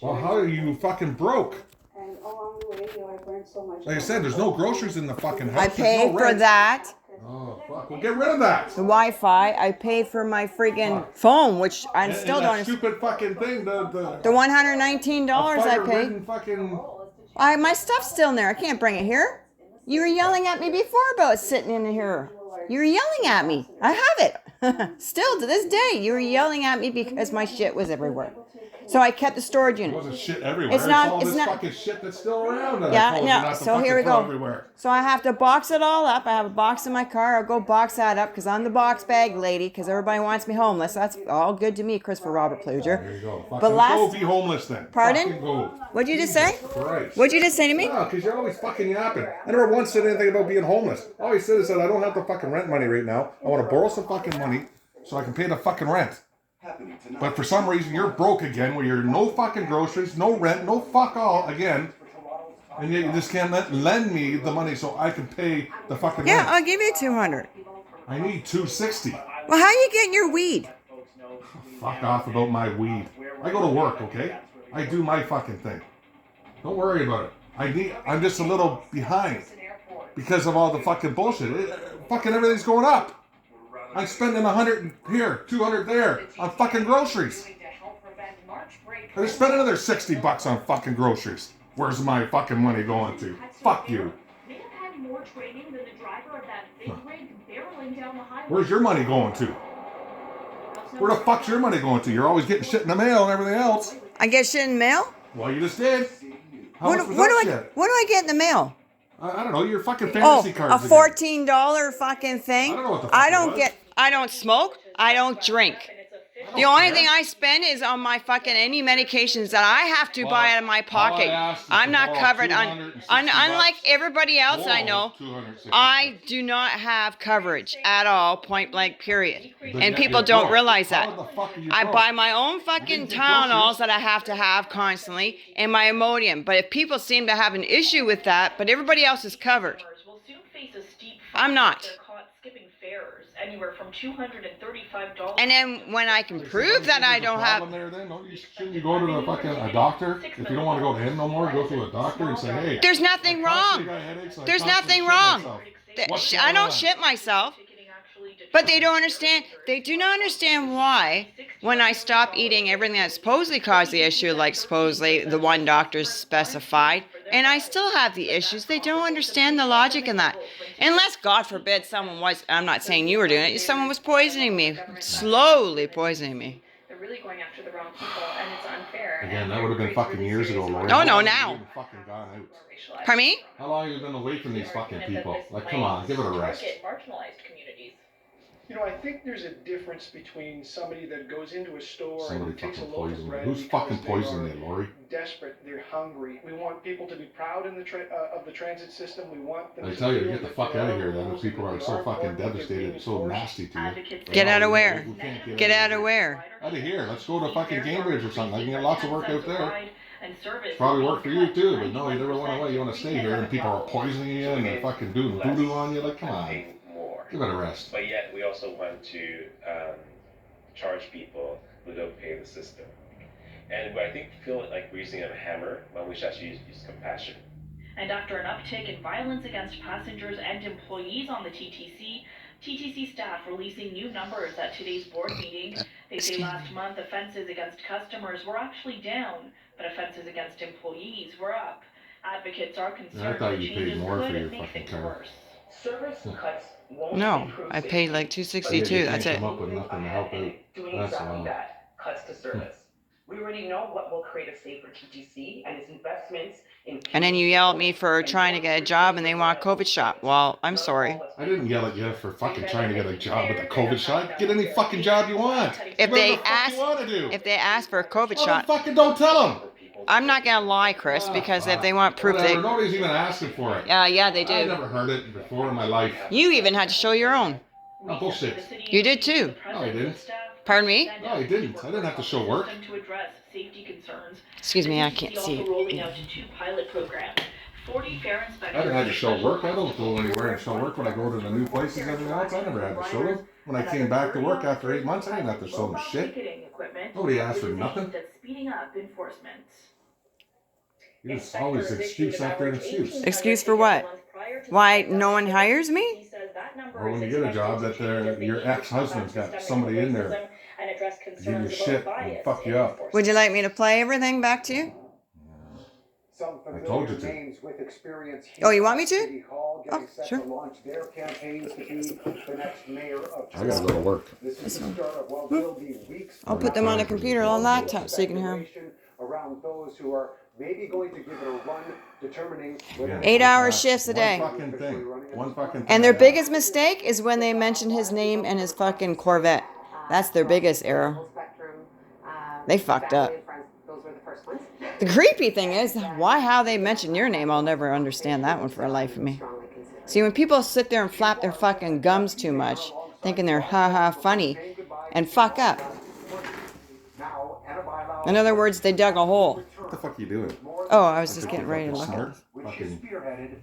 Well, how are you fucking broke? And along the way, I've learned so much. Like I said, there's no groceries in the fucking house. I paid for that. Oh, fuck. Well, get rid of that. The Wi-Fi. I paid for my freaking phone, which I still don't. Stupid fucking thing. The $119 I paid. Fucking. My stuff's still in there. I can't bring it here. You were yelling at me before about sitting in here. You were yelling at me. I have it. Still to this day, you were yelling at me because my shit was everywhere. So I kept the storage unit. It wasn't shit everywhere. It's not. all it's this not. fucking shit that's still around. That Yeah, I told you no. not to So here we fucking throw go. everywhere. So I have to box it all up. I have a box in my car. I'll go box that up because I'm the box bag lady. Because everybody wants me homeless. That's all good to me, Christopher Robert Ploeger. There you go. But Fucking last. go be homeless then. Pardon? Fucking go. What'd you just say? Christ. What'd you just say to me? No, because you're always fucking yapping. I never once said anything about being homeless. All I said is that I don't have the fucking rent money right now. I want to borrow some fucking money so I can pay the fucking rent. But for some reason you're broke again, where you're no fucking groceries, no rent, no fuck all again, and yet you just can't lend me the money so I can pay the fucking Yeah, rent. I'll give you $200. I need $260. Well, how are you getting your weed? Fuck off about my weed. I go to work, okay? I do my fucking thing. Don't worry about it. I'm just a little behind because of all the fucking bullshit. Fucking everything's going up. I'm spending 100 here, 200 there on fucking groceries. I just spent another $60 on fucking groceries. Where's my fucking money going to? Fuck you. Where's your money going to? Where the fuck's your money going to? You're always getting shit in the mail and everything else. I get shit in the mail? Well, you just did. How What much was do that I shit? what do I get in the mail? I don't know. Your fucking Oh, fantasy a cards. again. $14 fucking thing. I don't know what the fuck I don't smoke. I don't drink. The only thing I spend is on my fucking any medications that I have to buy out of my pocket. I'm not covered on unlike everybody else I know. I do not have coverage at all, point blank period. And people don't realize that. I buy my own fucking Tylenols that I have to have constantly and my Imodium. But if people seem to have an issue with that, but everybody else is covered. I'm not. Anywhere from $235. And then when I can prove that I don't have, Shouldn't you go to a doctor? If you don't want to go to him no more, go to a doctor and say, hey. there's nothing wrong. There's nothing wrong. I don't shit myself. But they don't understand. They do not understand why when I stop eating everything that supposedly caused the issue, like supposedly the one doctor specified, and I still have the issues. They don't understand the logic in that. Unless, God forbid, someone was, I'm not saying you were doing it, someone was poisoning me, slowly poisoning me. They're really going after the wrong people, and it's unfair. Again, that would have been fucking years ago, Lori. No, now. You've fucking gone out. Pardon me? How long have you been away from these fucking people? Like, come on, give it a rest. Marginalized communities. You know, I think there's a difference between somebody that goes into a store Somebody and takes a fucking loaf of poisoned me. bread Who's because fucking they poisoning are me, Lori? desperate, they're hungry. We want people to be proud in the of the transit system. We want them I to tell you, feel get the that fuck there out are of here then. rules If people and are that so they fucking important, they're devastated, being so enforced. nasty to you. Get out of where? We can't Get out of where? Out of here. Let's go to fucking Cambridge or something. I can get lots of work out there. And service Probably work for you too, but no, you never want away. You want to stay here, and people are poisoning you and they're fucking doing voodoo on you. Like, come on, give it a rest. But yet, we also want to charge people who don't pay the system. And I think feel like we're using a hammer when we should actually use compassion. And after an uptick in violence against passengers and employees on the TTC staff releasing new numbers at today's board meeting. They say last month offenses against customers were actually down, but offenses against employees were up. Advocates are concerned I thought the you paid changes more for could your make fucking things car. worse. Service cuts won't No, improve I safety. paid like $262. That's it. Come up with nothing to help out. Doing That's exactly wrong. that, cuts to service. We already know what will create a safer TTC and its investments in. And then you yell at me for trying to get a job and they want a COVID shot. Well, I'm sorry. I didn't yell at you for fucking trying to get a job with a COVID shot. Get any fucking job you want. If Whatever they the fuck ask, you want to do. if they ask for a COVID Well, shot, then fucking don't tell them. I'm not gonna lie, Chris, because if they want proof, Whatever, they. nobody's even asking for it. Yeah, they I've do. never heard it before in my life. You even had to show your own. Oh, bullshit. You did too. No, I didn't. Pardon me? No, I didn't. I didn't have to show work. To address safety concerns. Excuse me, I can't The see also it. rolling out 2 pilot programs. 40 fare inspectors. I didn't have to show work. I don't go anywhere and show work when I go to the new places and everything else. I never had to show them. When I came back to work after 8 months, I didn't have to show them shit. Nobody asked for nothing. Speeding up enforcement. There's always excuse after an excuse. Excuse for what? Why no one hires me? Or when you get a job that your ex-husband's got somebody in there to give you shit and fuck you up. Would you like me to play everything back to you? I told you to. Oh, you want me to? Oh, sure. I gotta go to work. I'll put them on a computer on a laptop so you can hear them. Around those who are maybe going to give it a run, determining whether 8-hour shifts a day. One fucking thing. One fucking thing. And their biggest mistake is when they mention his name and his fucking Corvette. That's their biggest error. They fucked up. The creepy thing is, how they mention your name, I'll never understand that one for the life of me. See, when people sit there and flap their fucking gums too much, thinking they're ha-ha funny, and fuck up. In other words, they dug a hole. What the fuck are you doing? Oh, I was just getting ready to look at it. Fucking